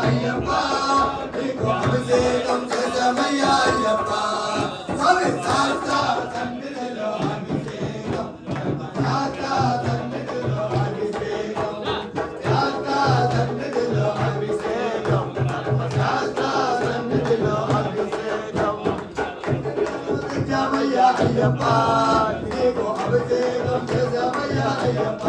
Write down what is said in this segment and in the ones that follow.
అయ్యప్ప నీకు అభిషేకం చేశామయ్యా అయ్యప్ప స్వామి శాస్త్ర సన్నిధిలో అభిషేకం శాస్త్ర సన్నిధిలో అభిషేకం శాస్త్ర సన్నిధిలో అభిషేకం శాస్త్ర సన్నిధిలో అభిషేకం చేశామయ్యా అయ్యప్ప నీకు అభిషేకం చేశామయ్యా అయ్యప్ప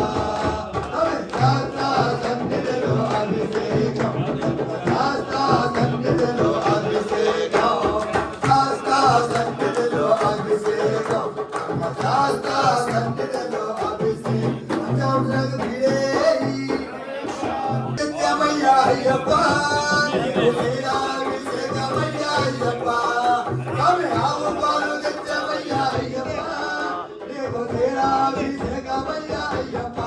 అయ్యప్ప అయ్యప్ప ఆమె ఆవు పాలు తెచ్చమయ్యా అయ్యప్ప నీకు తీరాభిషేకమయ్యా అయ్యప్ప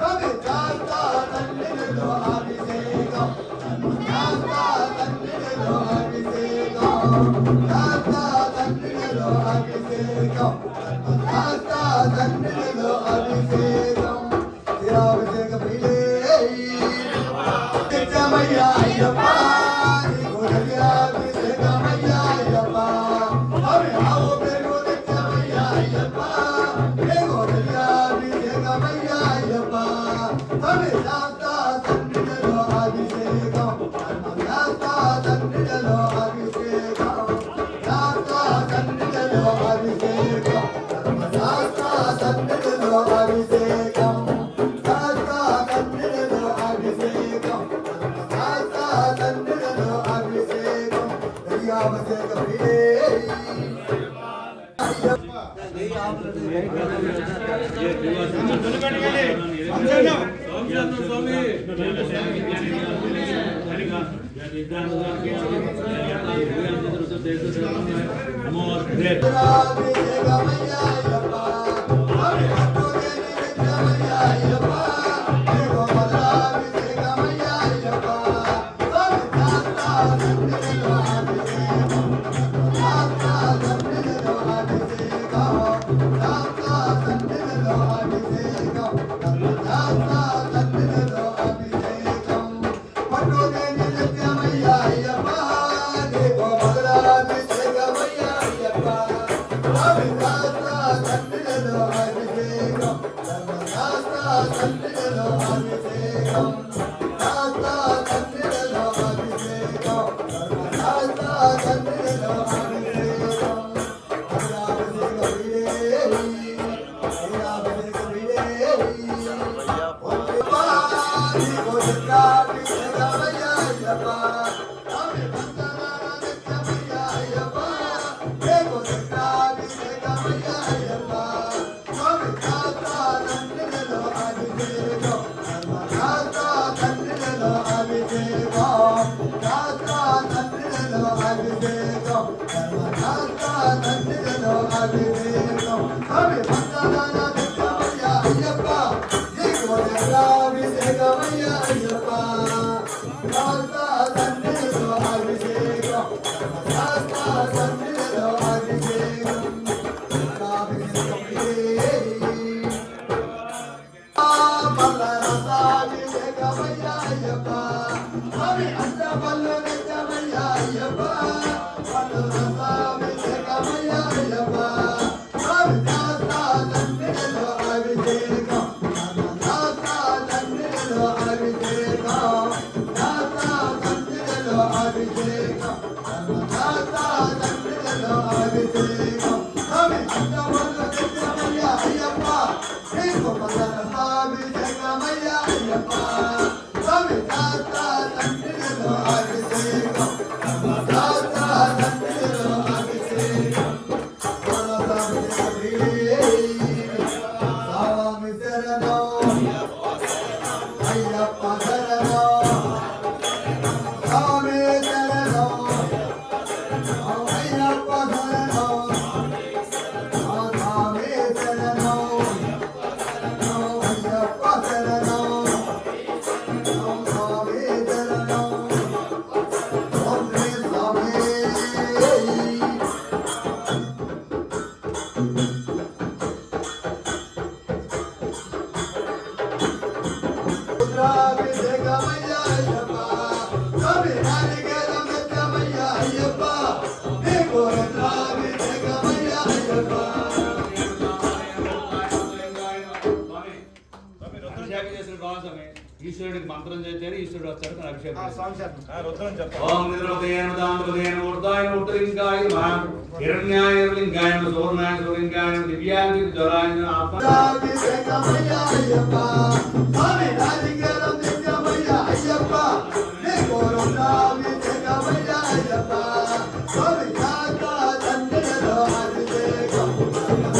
ఆమె శాస్త్ర సన్నిధిలో అభిషేకం శాస్త్ర సన్నిధిలో అభిషేకం శాస్త్ర సన్నిధిలో అభిషేకం శాస్త్ర సన్నిధిలో అభిషేకం తీరాభిషేక ప్రియ తెచ్చమయ్యా అయ్యప్ప నీకు తీరాభిషేకమయ్యా అయ్యప్ప ఆమె ఆవు పెరుగు తెచ్చమయ్యా అయ్యప్ప నీకు తీరాభిషేకమయ్యా అయ్యప్ప ఆమె శాస్త్ర సన్నిధిలో అభిషేకం శాస్త్ర సన్నిధిలో అభిషేకం శాస్త్ర సన్నిధిలో అభిషేకం శాస్త్ర సన్నిధిలో అభిషేకం శాస్త్ర సన్నిధిలో అభిషేకం శాస్త్ర సన్నిధిలో అభిషేకం అభిషేక అయ్యప్ప శరణం స్వామి శరణం ఈశ్వరుడికి మంత్రం చేస్తేనే ఈశ్వరుడు వస్తాడు మన అభిషేకం. ఓం నిద్రోదయేన దాంద్రోదయేన ఊర్ధాయ ఉత్తరింగాయ నమః హిరణ్యాయ లింగాయ సూర్ణాయ సూర్యంగాయ దివ్యాయ జ్వరాయ ఆత్మ అభిషేకమయ్యా అయ్యప్ప స్వామి నాలింగరం నిత్యమయ్యా అయ్యప్ప నీ కోరున్నా అభిషేకమయ్యా అయ్యప్ప స్వామి నాకా తండ్రిలో అభిషేకం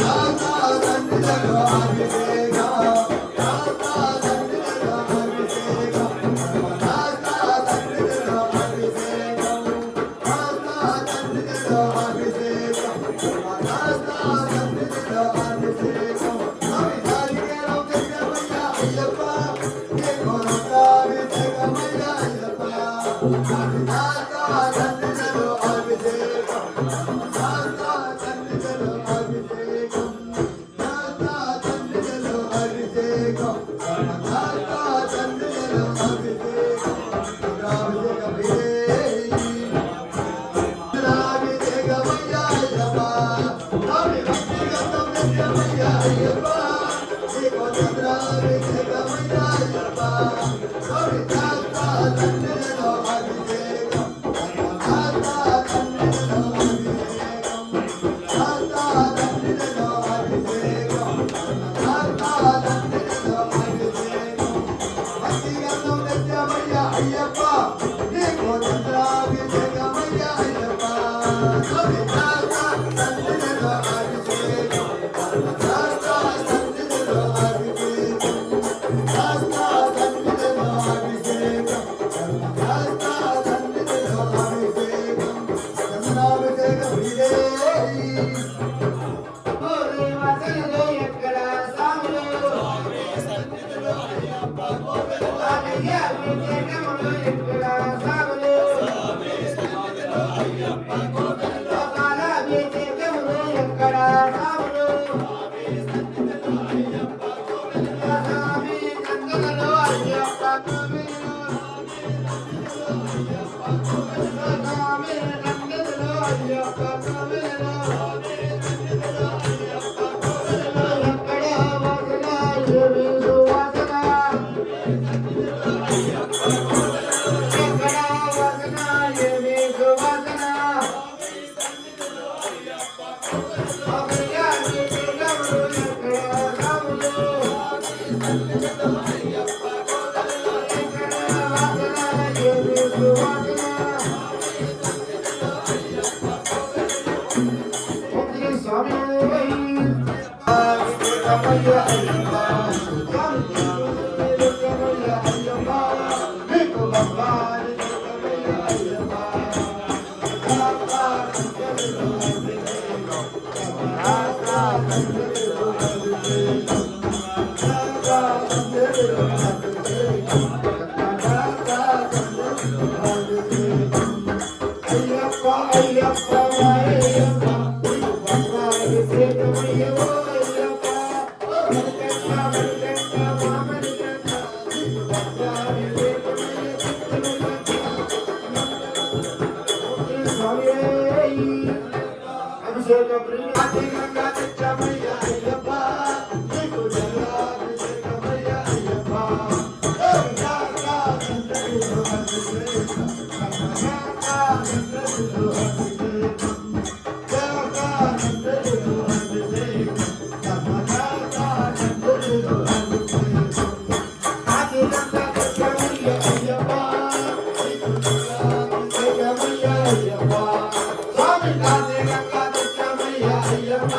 నాకా తండ్రిలో అభిషేకం నాకా తండ్రిలో అభిషేకం నాకా తండ్రిలో అభిషేకం నాకా తండ్రిలో అభిషేకం నాకా తండ్రిలో అభిషేకం స్వామి నాలింగరం నిత్యమయ్యా అయ్యప్ప నీ కోరున్నా అభిషేకమయ్యా అయ్యప్ప స్వామి నాకా తండ్రిలో అభిషేకం నాకా తండ్రిలో అభిషేకం నాకా తండ్రిలో అభిషేకం నాకా తండ్రిలో అభిషేకం అభిషేకమయ్యా అయ్యప్ప స్వామి భక్తిగతం నిత్యమయ్యా అయ్యప్ప నీకు చంద్రాభిషేకమయ్యా అయ్యప్ప స్వామి నాకా తండ్రిలో అభిషేకం నాకా తండ్రిలో అభిషేకం నాకా తండ్రిలో అభిషేకం నాకా తండ్రిలో అభిషేకం భక్తిగతం నిత్యమయ్యా అయ్యప్ప నీకు చంద్రాభిషేకమయ్యా అయ్యప్ప స్వామి నాకా తండ్రిలో అభిషేకం నాకా తండ్రిలో అభిషేకం నాకా తండ్రిలో అభిషేకం నాకా తండ్రిలో అభిషేకం చంద్రాభిషేకం ఇదే ఓరే వసనలో ఎక్కడ సాములో అయ్యా అభిషేకములో ఎక్కడ సాములో లోకాల అభిషేకములో ఎక్కడ సాములో స్వామి కందలలో అయ్యప్ప కోవిలో స్వామి కందలలో అయ్యప్ప కోవిలో ఎక్కడ వాసన ఏమీలు వాసన ఎక్కడ వాసన ఏమీలు వాసన అయ్యా అభిషేకములో ఎక్కడ సాములో ఎక్కడ వాసన ఏమీలు వాసన స్వామి అభిషేకమయ్యా అయ్యప్ప అభిషేకమయ్యా అయ్యప్ప నీకు అభిషేకమయ్యా అయ్యప్ప నాకా తండ్రిలో అభిషేకం నాకా తండ్రిలో అభిషేకం నాకా తండ్రిలో అభిషేకం నాకా తండ్రిలో అభిషేకం అయ్యప్ప అయ్యప్ప అయ్యప్ప నీకు అభిషేకమయ్యా అయ్యప్ప మరికంట మరికంట మామరికంట నీకు అభిషేకమయ్యా స్వామి అభిషేక ప్రియంగా నిత్యమయ్యా అయ్యప్ప నీకు జలాభిషేకమయ్యా అయ్యప్ప నాకా తండ్రిలో అభిషేకం నాకా తండ్రిలో అభిషేకం నాకా తండ్రిలో అభిషేకం నాకా తండ్రిలో అభిషేకం ఆదిలంగా నిత్యమయ్యా అయ్యప్ప నీకు జలాభిషేకమయ్యా అయ్యప్ప స్వామి ఆదిలంగా నిత్యమయ్యా అయ్యప్ప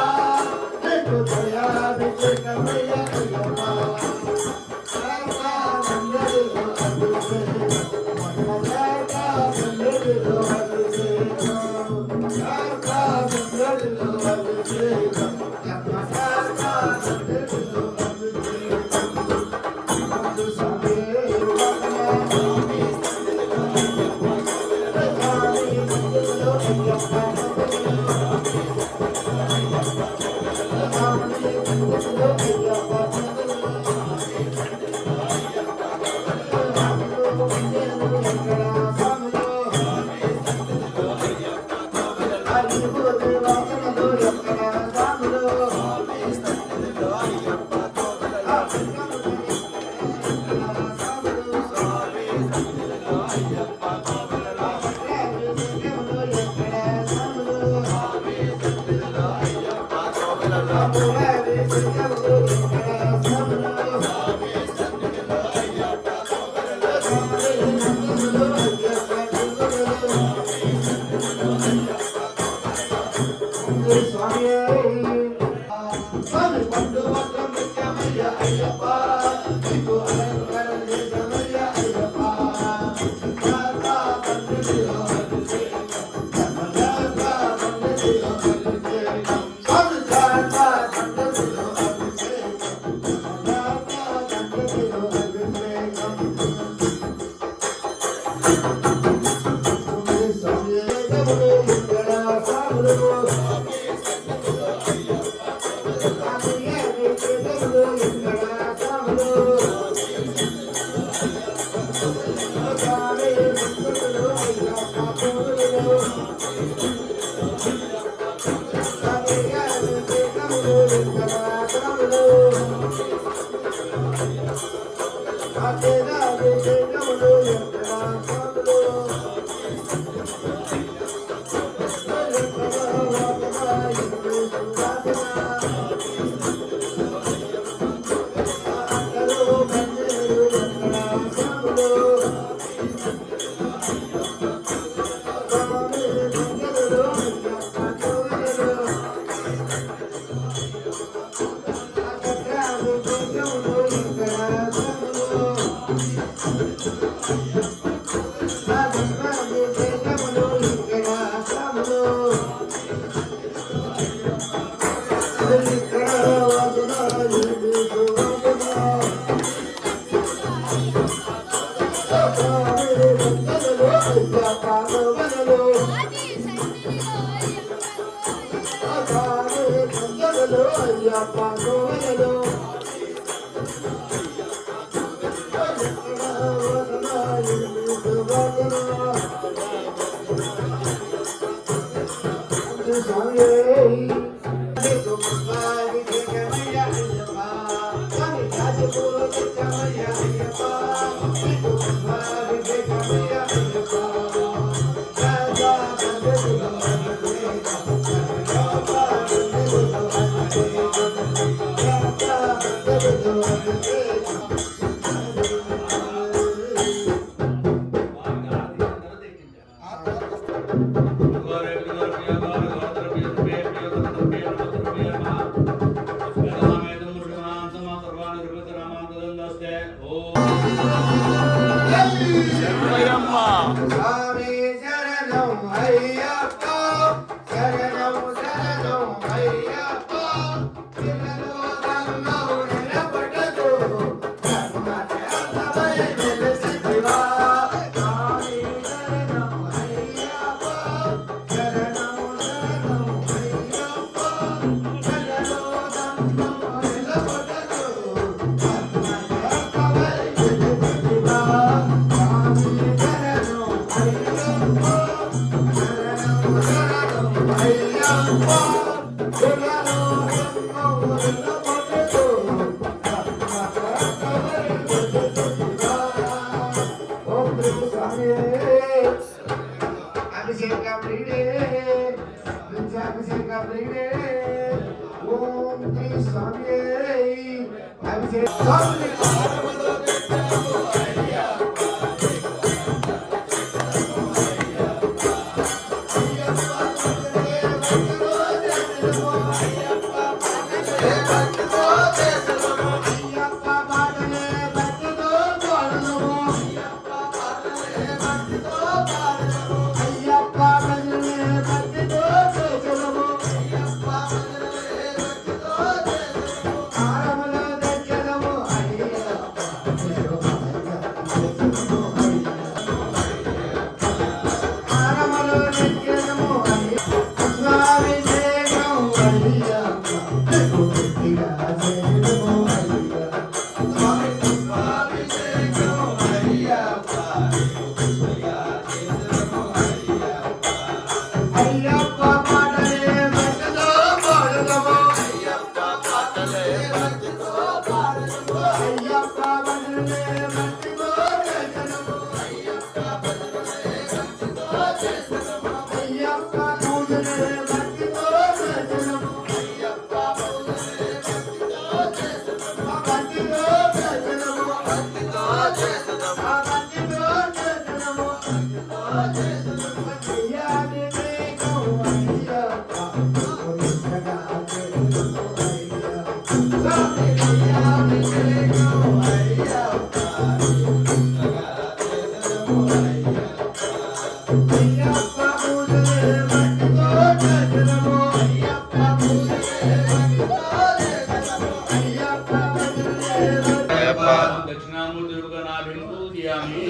దక్షిణామూర్తిగా నాభిం పూజయామి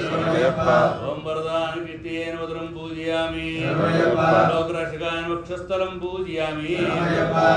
ఓం వరదాని కీర్తయేన వదనం పూజయామి లోకరక్షకాయ వక్షస్థలం పూజయామి